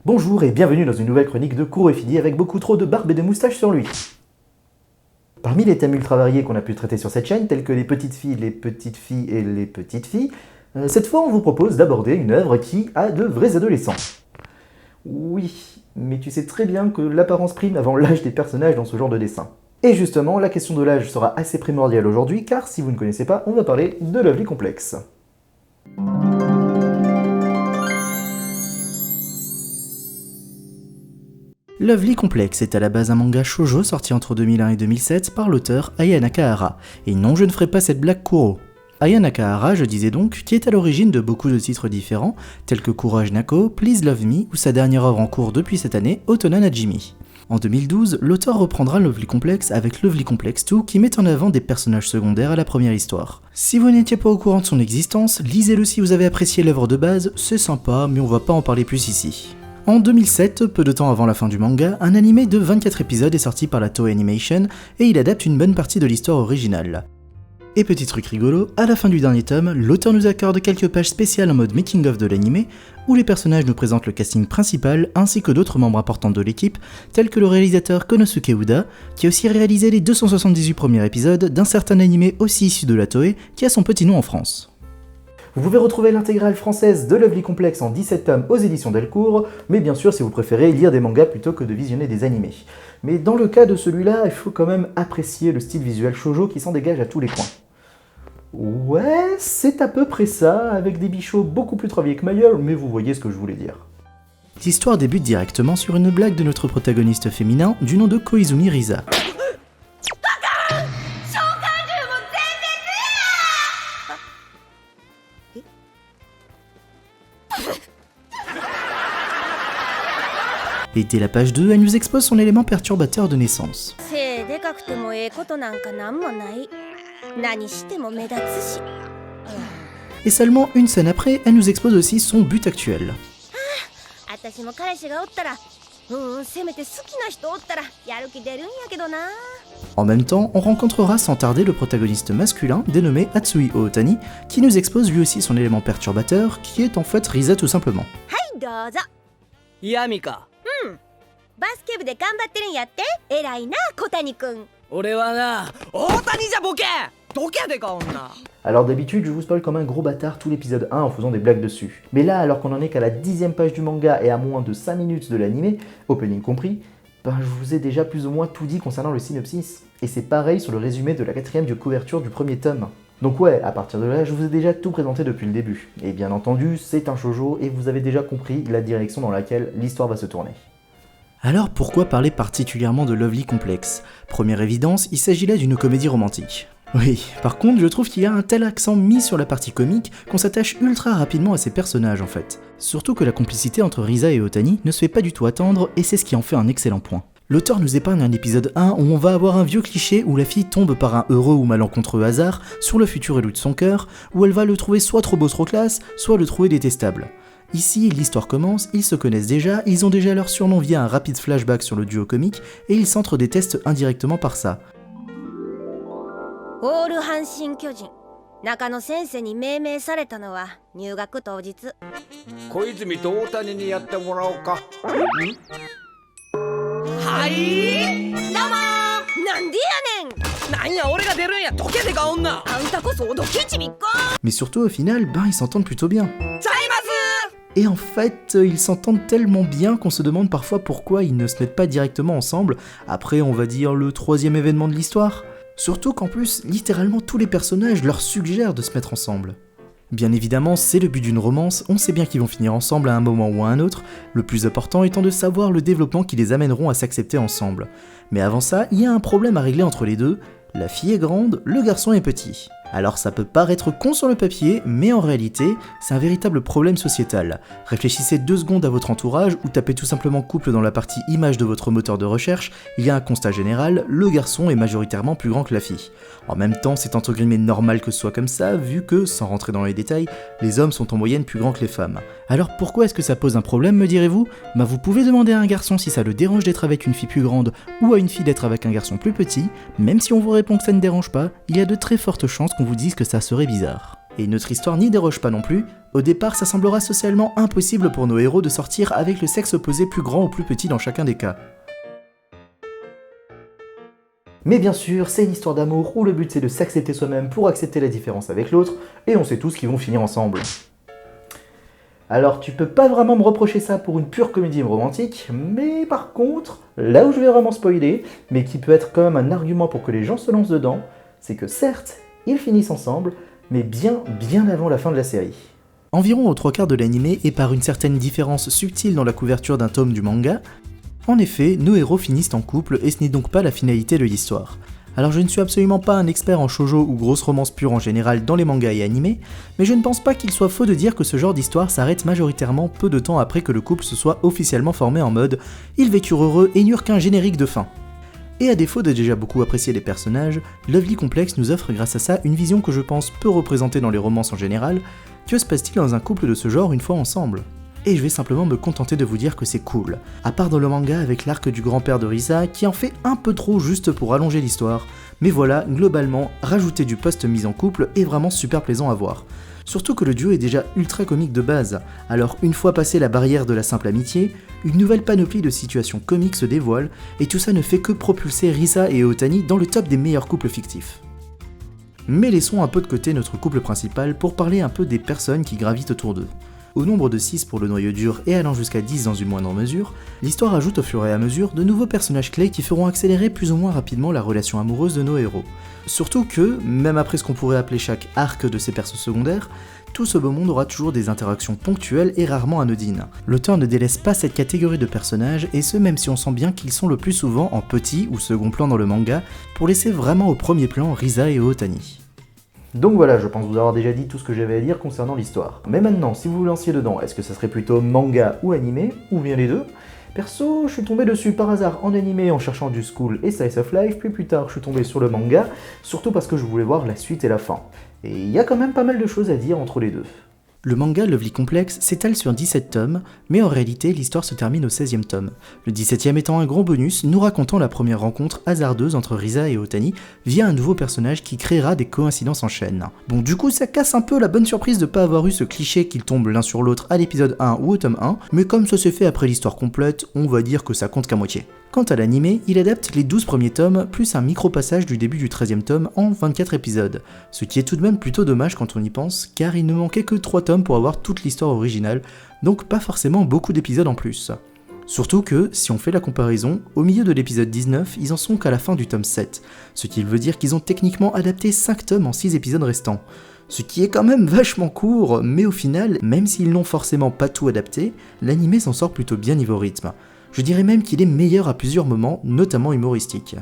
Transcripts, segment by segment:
Bonjour et bienvenue dans une nouvelle chronique de Kuro et Fidi avec beaucoup trop de barbe et de moustaches sur lui. Parmi les thèmes ultra variés qu'on a pu traiter sur cette chaîne, tels que les petites filles et les petites filles, cette fois on vous propose d'aborder une œuvre qui a de vrais adolescents. Oui, mais tu sais très bien que l'apparence prime avant l'âge des personnages dans ce genre de dessin. Et justement, la question de l'âge sera assez primordiale aujourd'hui, car si vous ne connaissez pas, on va parler de Lovely Complex. Lovely Complex est à la base un manga shoujo sorti entre 2001 et 2007 par l'auteur Aya Nakahara. Et non, je ne ferai pas cette blague Kuro. Aya Nakahara, je disais donc, qui est à l'origine de beaucoup de titres différents, tels que Courage Nako, Please Love Me ou sa dernière œuvre en cours depuis cette année, Otona Najimi. En 2012, l'auteur reprendra Lovely Complex avec Lovely Complex 2 qui met en avant des personnages secondaires à la première histoire. Si vous n'étiez pas au courant de son existence, lisez-le si vous avez apprécié l'œuvre de base, c'est sympa, mais on va pas en parler plus ici. En 2007, peu de temps avant la fin du manga, un animé de 24 épisodes est sorti par la Toei Animation et il adapte une bonne partie de l'histoire originale. Et petit truc rigolo, à la fin du dernier tome, l'auteur nous accorde quelques pages spéciales en mode making of de l'animé, où les personnages nous présentent le casting principal ainsi que d'autres membres importants de l'équipe, tels que le réalisateur Konosuke Uda, qui a aussi réalisé les 278 premiers épisodes d'un certain animé aussi issu de la Toei, qui a son petit nom en France. Vous pouvez retrouver l'intégrale française de Lovely Complex en 17 tomes aux éditions Delcourt, mais bien sûr si vous préférez lire des mangas plutôt que de visionner des animés. Mais dans le cas de celui-là, il faut quand même apprécier le style visuel shoujo qui s'en dégage à tous les coins. Ouais, c'est à peu près ça, avec des bichots beaucoup plus travaillés que Mayer, mais vous voyez ce que je voulais dire. L'histoire débute directement sur une blague de notre protagoniste féminin du nom de Koizumi Risa. Et dès la page 2, elle nous expose son élément perturbateur de naissance. Et seulement une scène après, elle nous expose aussi son but actuel. En même temps, on rencontrera sans tarder le protagoniste masculin dénommé Hatsui Ootani, qui nous expose lui aussi son élément perturbateur, qui est en fait Risa tout simplement. Alors d'habitude, je vous spoil comme un gros bâtard tout l'épisode 1 en faisant des blagues dessus. Mais là, alors qu'on en est qu'à la 10e page du manga et à moins de 5 minutes de l'animé, opening compris, je vous ai déjà plus ou moins tout dit concernant le synopsis. Et c'est pareil sur le résumé de la 4e de couverture du premier tome. Donc ouais, à partir de là, je vous ai déjà tout présenté depuis le début. Et bien entendu, c'est un shoujo et vous avez déjà compris la direction dans laquelle l'histoire va se tourner. Alors pourquoi parler particulièrement de Lovely Complex ? Première évidence, il s'agit là d'une comédie romantique. Oui, par contre, je trouve qu'il y a un tel accent mis sur la partie comique qu'on s'attache ultra rapidement à ces personnages en fait. Surtout que la complicité entre Risa et Otani ne se fait pas du tout attendre et c'est ce qui en fait un excellent point. L'auteur nous épargne un épisode 1 où on va avoir un vieux cliché où la fille tombe par un heureux ou malencontreux hasard sur le futur élu de son cœur, où elle va le trouver soit trop beau trop classe, soit le trouver détestable. Ici, l'histoire commence, ils se connaissent déjà, ils ont déjà leur surnom via un rapide flashback sur le duo comique et ils s'entre-détestent indirectement par ça. Mais surtout au final, ils s'entendent plutôt bien. Et en fait, ils s'entendent tellement bien qu'on se demande parfois pourquoi ils ne se mettent pas directement ensemble, après on va dire le 3e événement de l'histoire. Surtout qu'en plus, littéralement tous les personnages leur suggèrent de se mettre ensemble. Bien évidemment, c'est le but d'une romance, on sait bien qu'ils vont finir ensemble à un moment ou à un autre, le plus important étant de savoir le développement qui les amèneront à s'accepter ensemble. Mais avant ça, il y a un problème à régler entre les deux, la fille est grande, le garçon est petit. Alors ça peut paraître con sur le papier, mais en réalité, c'est un véritable problème sociétal. Réfléchissez 2 secondes à votre entourage ou tapez tout simplement couple dans la partie image de votre moteur de recherche, il y a un constat général, le garçon est majoritairement plus grand que la fille. En même temps, c'est entre guillemets normal que ce soit comme ça, vu que, sans rentrer dans les détails, les hommes sont en moyenne plus grands que les femmes. Alors pourquoi est-ce que ça pose un problème, me direz-vous ? Vous pouvez demander à un garçon si ça le dérange d'être avec une fille plus grande ou à une fille d'être avec un garçon plus petit, même si on vous répond que ça ne dérange pas, il y a de très fortes chances qu'on vous dise que ça serait bizarre. Et notre histoire n'y déroge pas non plus. Au départ, ça semblera socialement impossible pour nos héros de sortir avec le sexe opposé plus grand ou plus petit dans chacun des cas. Mais bien sûr, c'est une histoire d'amour où le but c'est de s'accepter soi-même pour accepter la différence avec l'autre, et on sait tous qu'ils vont finir ensemble. Alors tu peux pas vraiment me reprocher ça pour une pure comédie romantique, mais par contre, là où je vais vraiment spoiler, mais qui peut être quand même un argument pour que les gens se lancent dedans, c'est que certes, ils finissent ensemble, mais bien avant la fin de la série. Environ aux 3/4 de l'anime et par une certaine différence subtile dans la couverture d'un tome du manga, en effet, nos héros finissent en couple et ce n'est donc pas la finalité de l'histoire. Alors je ne suis absolument pas un expert en shoujo ou grosse romance pure en général dans les mangas et animés, mais je ne pense pas qu'il soit faux de dire que ce genre d'histoire s'arrête majoritairement peu de temps après que le couple se soit officiellement formé en mode « ils vécurent heureux et n'eurent qu'un générique de fin ». Et à défaut de déjà beaucoup apprécier les personnages, Lovely Complex nous offre grâce à ça une vision que je pense peu représentée dans les romances en général. Que se passe-t-il dans un couple de ce genre une fois ensemble ? Et je vais simplement me contenter de vous dire que c'est cool. À part dans le manga avec l'arc du grand-père de Risa, qui en fait un peu trop juste pour allonger l'histoire, mais voilà, globalement, rajouter du post-mise en couple est vraiment super plaisant à voir. Surtout que le duo est déjà ultra comique de base, alors une fois passé la barrière de la simple amitié, une nouvelle panoplie de situations comiques se dévoile, et tout ça ne fait que propulser Risa et Otani dans le top des meilleurs couples fictifs. Mais laissons un peu de côté notre couple principal pour parler un peu des personnes qui gravitent autour d'eux. Au nombre de 6 pour le noyau dur et allant jusqu'à 10 dans une moindre mesure, l'histoire ajoute au fur et à mesure de nouveaux personnages clés qui feront accélérer plus ou moins rapidement la relation amoureuse de nos héros. Surtout que, même après ce qu'on pourrait appeler chaque arc de ces persos secondaires, tout ce beau monde aura toujours des interactions ponctuelles et rarement anodines. L'auteur ne délaisse pas cette catégorie de personnages, et ce même si on sent bien qu'ils sont le plus souvent en petit ou second plan dans le manga, pour laisser vraiment au premier plan Risa et Otani. Donc voilà, je pense vous avoir déjà dit tout ce que j'avais à dire concernant l'histoire. Mais maintenant, si vous vous lanciez dedans, est-ce que ça serait plutôt manga ou animé, ou bien les deux ? Perso, je suis tombé dessus par hasard en animé en cherchant du school et slice of life, puis plus tard je suis tombé sur le manga, surtout parce que je voulais voir la suite et la fin. Et il y a quand même pas mal de choses à dire entre les deux. Le manga Lovely Complex s'étale sur 17 tomes, mais en réalité l'histoire se termine au 16e tome. Le 17e étant un gros bonus nous racontant la première rencontre hasardeuse entre Risa et Otani via un nouveau personnage qui créera des coïncidences en chaîne. Bon, du coup ça casse un peu la bonne surprise de pas avoir eu ce cliché qu'ils tombent l'un sur l'autre à l'épisode 1 ou au tome 1, mais comme ça s'est fait après l'histoire complète, on va dire que ça compte qu'à moitié. Quant à l'anime, il adapte les 12 premiers tomes plus un micro-passage du début du 13e tome en 24 épisodes, ce qui est tout de même plutôt dommage quand on y pense, car il ne manquait que 3 tomes pour avoir toute l'histoire originale, donc pas forcément beaucoup d'épisodes en plus. Surtout que, si on fait la comparaison, au milieu de l'épisode 19, ils en sont qu'à la fin du tome 7, ce qui veut dire qu'ils ont techniquement adapté 5 tomes en 6 épisodes restants. Ce qui est quand même vachement court, mais au final, même s'ils n'ont forcément pas tout adapté, l'anime s'en sort plutôt bien niveau rythme. Je dirais même qu'il est meilleur à plusieurs moments, notamment humoristiques.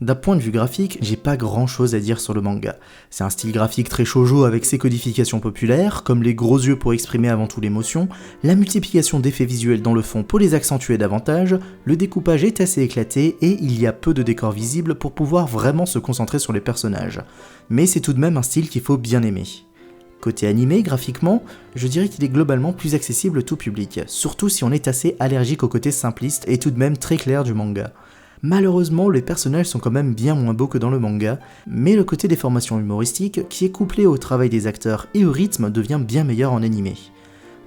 D'un point de vue graphique, j'ai pas grand chose à dire sur le manga. C'est un style graphique très shoujo avec ses codifications populaires, comme les gros yeux pour exprimer avant tout l'émotion, la multiplication d'effets visuels dans le fond pour les accentuer davantage, le découpage est assez éclaté et il y a peu de décors visibles pour pouvoir vraiment se concentrer sur les personnages. Mais c'est tout de même un style qu'il faut bien aimer. Côté animé, graphiquement, je dirais qu'il est globalement plus accessible tout public, surtout si on est assez allergique au côté simpliste et tout de même très clair du manga. Malheureusement, les personnages sont quand même bien moins beaux que dans le manga, mais le côté des formations humoristiques, qui est couplé au travail des acteurs et au rythme, devient bien meilleur en animé.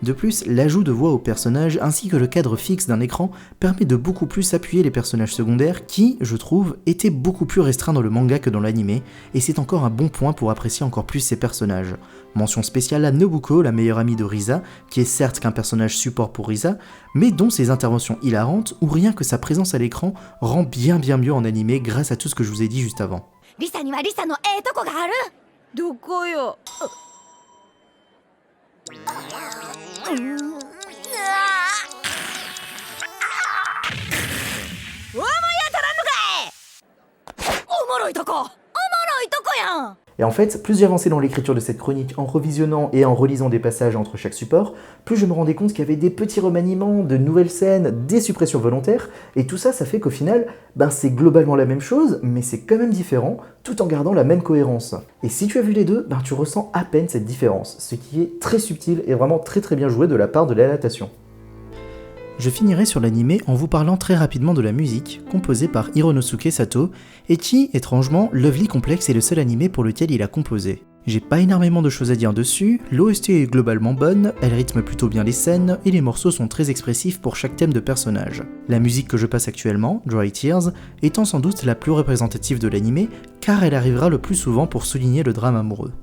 De plus, l'ajout de voix aux personnages ainsi que le cadre fixe d'un écran permet de beaucoup plus appuyer les personnages secondaires qui, je trouve, étaient beaucoup plus restreints dans le manga que dans l'anime, et c'est encore un bon point pour apprécier encore plus ces personnages. Mention spéciale à Nobuko, la meilleure amie de Risa, qui est certes qu'un personnage support pour Risa, mais dont ses interventions hilarantes ou rien que sa présence à l'écran rend bien mieux en animé grâce à tout ce que je vous ai dit juste avant. Risa ni wa Risa no ee toko ga aru? Doko yo? Et en fait, plus j'avançais dans l'écriture de cette chronique en revisionnant et en relisant des passages entre chaque support, plus je me rendais compte qu'il y avait des petits remaniements, de nouvelles scènes, des suppressions volontaires, et tout ça, ça fait qu'au final, c'est globalement la même chose, mais c'est quand même différent, tout en gardant la même cohérence. Et si tu as vu les deux, tu ressens à peine cette différence, ce qui est très subtil et vraiment très très bien joué de la part de l'adaptation. Je finirai sur l'anime en vous parlant très rapidement de la musique, composée par Hironosuke Sato, et qui, étrangement, Lovely Complex est le seul anime pour lequel il a composé. J'ai pas énormément de choses à dire dessus, l'OST est globalement bonne, elle rythme plutôt bien les scènes, et les morceaux sont très expressifs pour chaque thème de personnage. La musique que je passe actuellement, Dry Tears, étant sans doute la plus représentative de l'anime, car elle arrivera le plus souvent pour souligner le drame amoureux.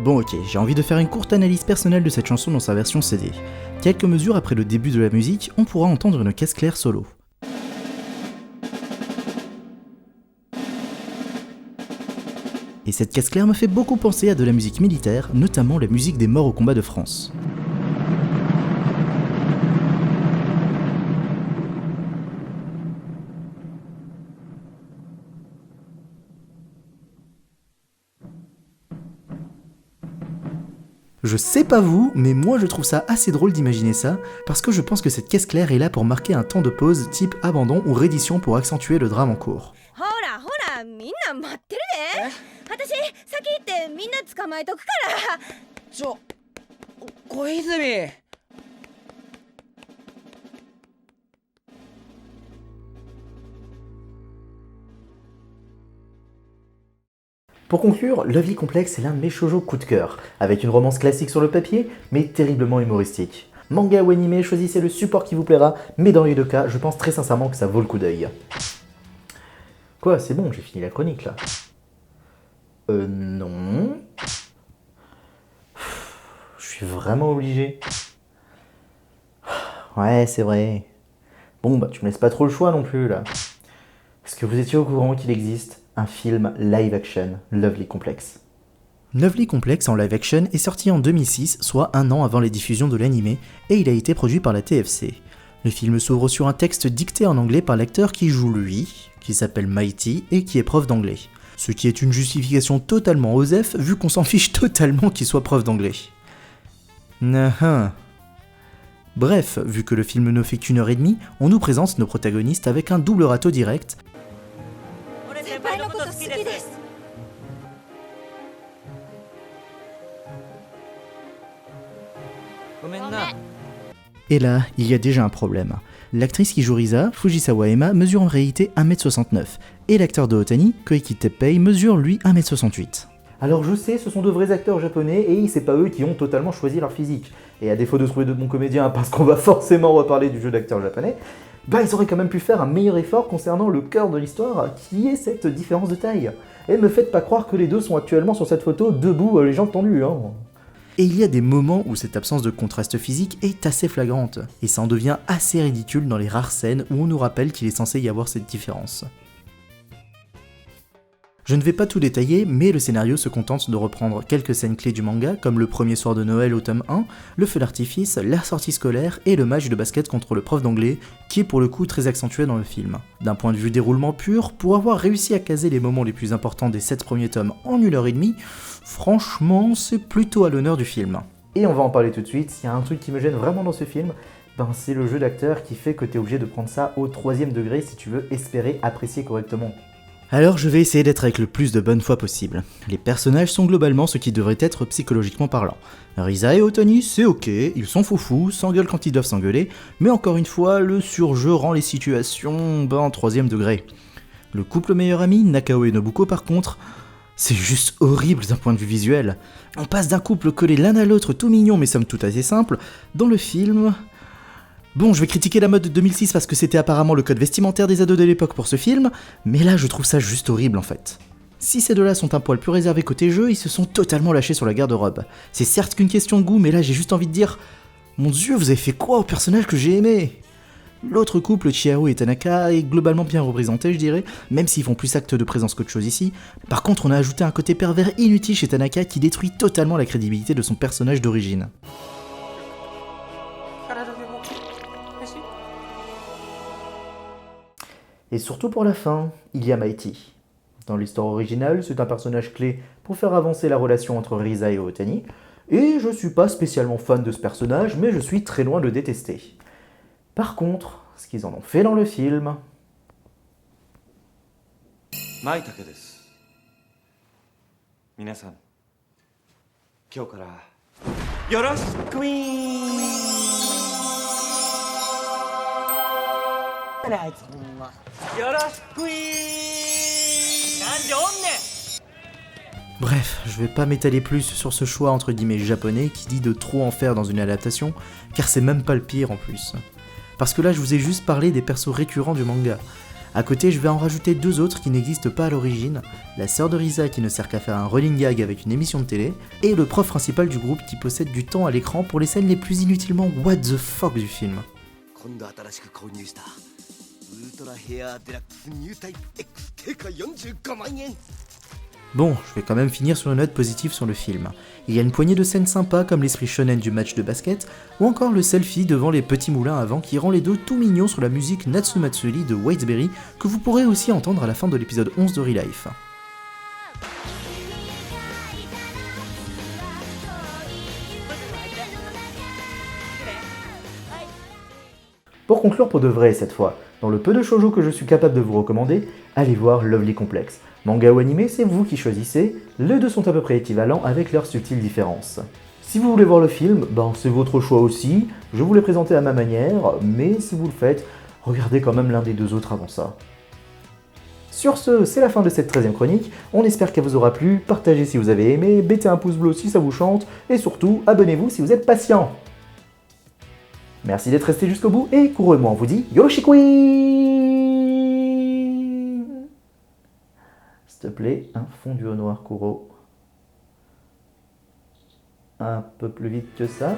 Bon ok, j'ai envie de faire une courte analyse personnelle de cette chanson dans sa version CD. Quelques mesures après le début de la musique, on pourra entendre une caisse claire solo. Et cette caisse claire me fait beaucoup penser à de la musique militaire, notamment la musique des morts au combat de France. Je sais pas vous, mais moi je trouve ça assez drôle d'imaginer ça, parce que je pense que cette caisse claire est là pour marquer un temps de pause type abandon ou reddition pour accentuer le drame en cours. Pour conclure, Lovely Complex est l'un de mes shoujo coup de cœur, avec une romance classique sur le papier, mais terriblement humoristique. Manga ou animé, choisissez le support qui vous plaira, mais dans les deux cas, je pense très sincèrement que ça vaut le coup d'œil. Quoi, c'est bon, j'ai fini la chronique là. Non. Je suis vraiment obligé. Ouais, c'est vrai. Bon, tu me laisses pas trop le choix non plus là. Est-ce que vous étiez au courant qu'il existe un film live-action, Lovely Complex? Lovely Complex en live-action est sorti en 2006, soit un an avant les diffusions de l'anime, et il a été produit par la TFC. Le film s'ouvre sur un texte dicté en anglais par l'acteur qui joue lui, qui s'appelle Mighty et qui est prof d'anglais. Ce qui est une justification totalement osef, vu qu'on s'en fiche totalement qu'il soit prof d'anglais. Bref, vu que le film ne fait qu'1 heure et demie, on nous présente nos protagonistes avec un double râteau direct. Et là, il y a déjà un problème. L'actrice qui joue Risa, Fujisawa Emma, mesure en réalité 1m69, et l'acteur de Otani, Koiki Teppei, mesure lui 1m68. Alors je sais, ce sont de vrais acteurs japonais, et c'est pas eux qui ont totalement choisi leur physique. Et à défaut de trouver de bons comédiens, parce qu'on va forcément reparler du jeu d'acteurs japonais, ils auraient quand même pu faire un meilleur effort concernant le cœur de l'histoire, qui est cette différence de taille. Et me faites pas croire que les deux sont actuellement sur cette photo debout, les jambes tendues, hein. Et il y a des moments où cette absence de contraste physique est assez flagrante, et ça en devient assez ridicule dans les rares scènes où on nous rappelle qu'il est censé y avoir cette différence. Je ne vais pas tout détailler, mais le scénario se contente de reprendre quelques scènes clés du manga, comme le premier soir de Noël au tome 1, le feu d'artifice, la sortie scolaire et le match de basket contre le prof d'anglais, qui est pour le coup très accentué dans le film. D'un point de vue déroulement pur, pour avoir réussi à caser les moments les plus importants des 7 premiers tomes en 1 heure et demie, franchement c'est plutôt à l'honneur du film. Et on va en parler tout de suite, il y a un truc qui me gêne vraiment dans ce film, c'est le jeu d'acteur qui fait que t'es obligé de prendre ça au 3e degré si tu veux espérer apprécier correctement. Alors je vais essayer d'être avec le plus de bonne foi possible. Les personnages sont globalement ce qui devrait être psychologiquement parlant. Risa et Otani, c'est ok, ils sont foufous, s'engueulent quand ils doivent s'engueuler, mais encore une fois, le surjeu rend les situations, en 3e degré. Le couple meilleur ami, Nakao et Nobuko par contre, c'est juste horrible d'un point de vue visuel. On passe d'un couple collé l'un à l'autre tout mignon mais somme toute assez simple, dans le film... Bon, je vais critiquer la mode de 2006 parce que c'était apparemment le code vestimentaire des ados de l'époque pour ce film, mais là je trouve ça juste horrible en fait. Si ces deux-là sont un poil plus réservés côté jeu, ils se sont totalement lâchés sur la garde-robe. C'est certes qu'une question de goût, mais là j'ai juste envie de dire « Mon dieu, vous avez fait quoi au personnage que j'ai aimé ?» L'autre couple, Chihiro et Tanaka, est globalement bien représenté, je dirais, même s'ils font plus acte de présence qu'autre chose ici. Par contre, on a ajouté un côté pervers inutile chez Tanaka qui détruit totalement la crédibilité de son personnage d'origine. Et surtout pour la fin, il y a Mighty. Dans l'histoire originale, c'est un personnage clé pour faire avancer la relation entre Risa et Otani, et je suis pas spécialement fan de ce personnage, mais je suis très loin de le détester. Par contre, ce qu'ils en ont fait dans le film... Maitake desu. Minasan, kyou kara yoroshiku! Bref, je vais pas m'étaler plus sur ce choix entre guillemets japonais qui dit de trop en faire dans une adaptation, car c'est même pas le pire en plus. Parce que là je vous ai juste parlé des persos récurrents du manga. À côté, je vais en rajouter deux autres qui n'existent pas à l'origine, la sœur de Risa qui ne sert qu'à faire un running gag avec une émission de télé, et le prof principal du groupe qui possède du temps à l'écran pour les scènes les plus inutilement what the fuck du film. Bon, je vais quand même finir sur une note positive sur le film. Il y a une poignée de scènes sympas comme l'esprit shonen du match de basket, ou encore le selfie devant les petits moulins à vent qui rend les deux tout mignons sur la musique Natsumatsuri de Whitesberry que vous pourrez aussi entendre à la fin de l'épisode 11 de Relife. Pour conclure pour de vrai cette fois, dans le peu de shoujo que je suis capable de vous recommander, allez voir Lovely Complex. Manga ou animé, c'est vous qui choisissez, les deux sont à peu près équivalents avec leurs subtiles différences. Si vous voulez voir le film, c'est votre choix aussi, je vous l'ai présenté à ma manière, mais si vous le faites, regardez quand même l'un des deux autres avant ça. Sur ce, c'est la fin de cette 13e chronique, on espère qu'elle vous aura plu, partagez si vous avez aimé, mettez un pouce bleu si ça vous chante, et surtout, abonnez-vous si vous êtes patient. Merci d'être resté jusqu'au bout, et Kuro et moi on vous dit Yoroshikui! S'il te plaît, un fondu au noir, Kuro. Un peu plus vite que ça.